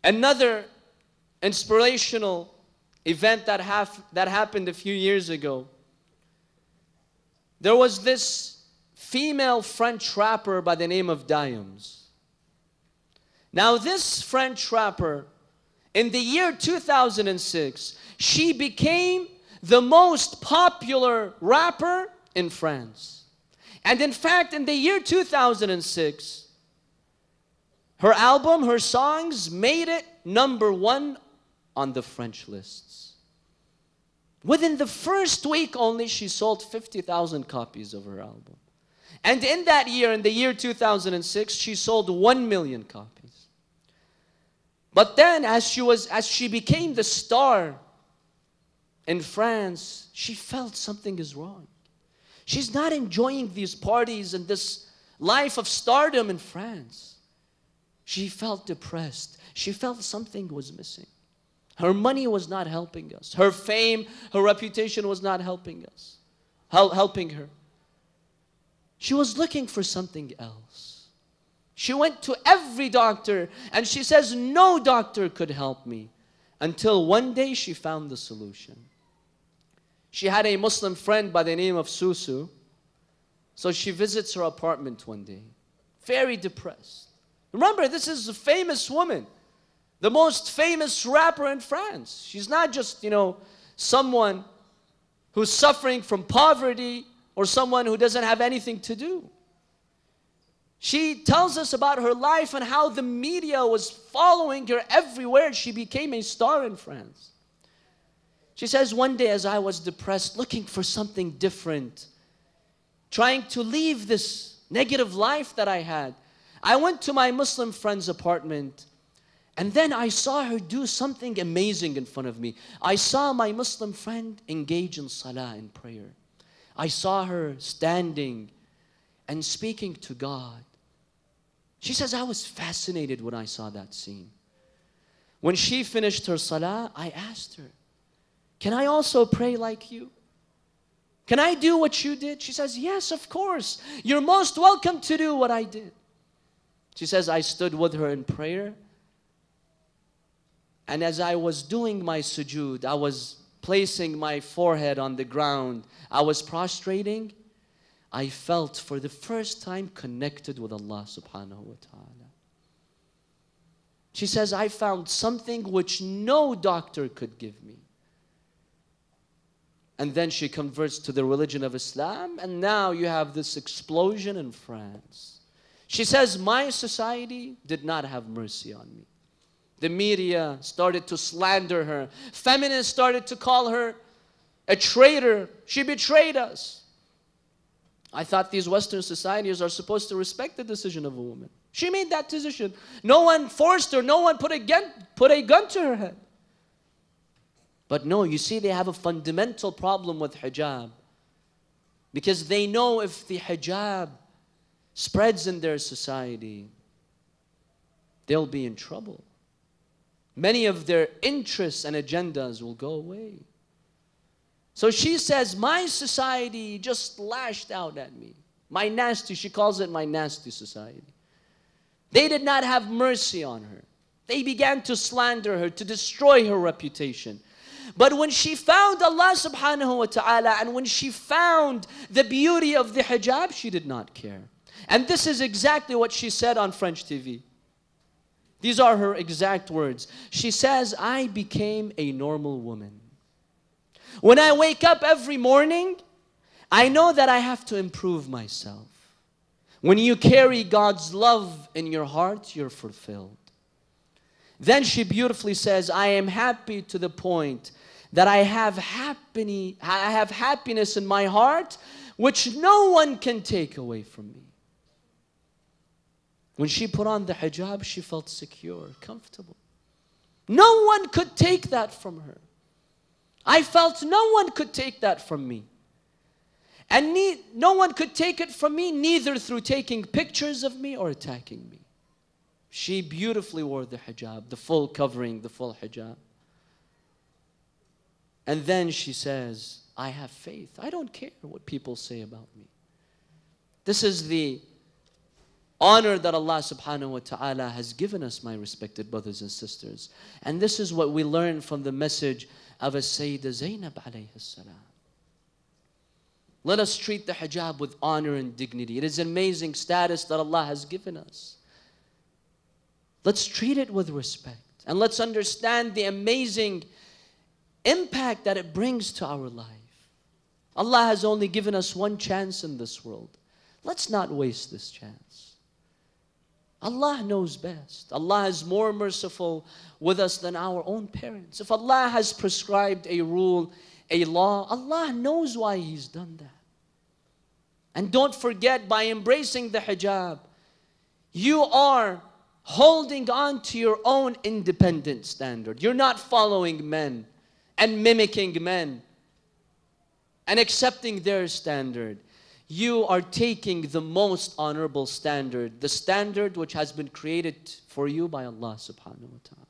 Another inspirational event that happened a few years ago. There was this female French rapper by the name of Diams. Now this French rapper, in the year 2006, she became the most popular rapper in France. And in fact, in the year 2006, her album, her songs made it #1 on the French lists. Within the first week only, she sold 50,000 copies of her album. And in that year, in the year 2006, she sold 1 million copies. But then, as she became the star in France, she felt something is wrong. She's not enjoying these parties and this life of stardom in France. She felt depressed. She felt something was missing. Her money was not helping us. Her fame, her reputation was not helping us, helping her. She was looking for something else. She went to every doctor and she says, no doctor could help me. Until one day she found the solution. She had a Muslim friend by the name of Susu. So she visits her apartment one day, very depressed. Remember, this is a famous woman, the most famous rapper in France. She's not just, someone who's suffering from poverty or someone who doesn't have anything to do. She tells us about her life and how the media was following her everywhere. She became a star in France. She says, one day as I was depressed, looking for something different, trying to leave this negative life that I had, I went to my Muslim friend's apartment, and then I saw her do something amazing in front of me. I saw my Muslim friend engage in salah, in prayer. I saw her standing and speaking to God. She says, I was fascinated when I saw that scene. When she finished her salah, I asked her, can I also pray like you? Can I do what you did? She says, yes, of course. You're most welcome to do what I did. She says, I stood with her in prayer. And as I was doing my sujood, I was placing my forehead on the ground. I was prostrating. I felt for the first time connected with Allah subhanahu wa ta'ala. She says, I found something which no doctor could give me. And then she converts to the religion of Islam, and now you have this explosion in France. She says, my society did not have mercy on me. The media started to slander her. Feminists started to call her a traitor. She betrayed us. I thought these Western societies are supposed to respect the decision of a woman. She made that decision. No one forced her. No one put a gun to her head. But no, you see, they have a fundamental problem with hijab. Because they know if the hijab spreads in their society, they'll be in trouble. Many of their interests and agendas will go away. So she says, my society just lashed out at me. My nasty, she calls it my nasty society. They did not have mercy on her. They began to slander her, to destroy her reputation. But when she found Allah subhanahu wa ta'ala, and when she found the beauty of the hijab, she did not care. And this is exactly what she said on French TV. These are her exact words. She says, I became a normal woman. When I wake up every morning, I know that I have to improve myself. When you carry God's love in your heart, you're fulfilled. Then she beautifully says, I am happy to the point that I have happiness in my heart, which no one can take away from me. When she put on the hijab, she felt secure, comfortable. No one could take that from her. I felt no one could take that from me. And no one could take it from me, neither through taking pictures of me or attacking me. She beautifully wore the hijab, the full covering, the full hijab. And then she says, I have faith. I don't care what people say about me. This is the honor that Allah subhanahu wa ta'ala has given us, my respected brothers and sisters. And this is what we learn from the message of Sayyidah Zainab alayhi salam. Let us treat the hijab with honor and dignity. It is an amazing status that Allah has given us. Let's treat it with respect. And let's understand the amazing impact that it brings to our life. Allah has only given us one chance in this world. Let's not waste this chance. Allah knows best. Allah is more merciful with us than our own parents. If Allah has prescribed a rule, a law, Allah knows why He's done that. And don't forget, by embracing the hijab, you are holding on to your own independent standard. You're not following men and mimicking men and accepting their standard. You are taking the most honorable standard, the standard which has been created for you by Allah subhanahu wa ta'ala.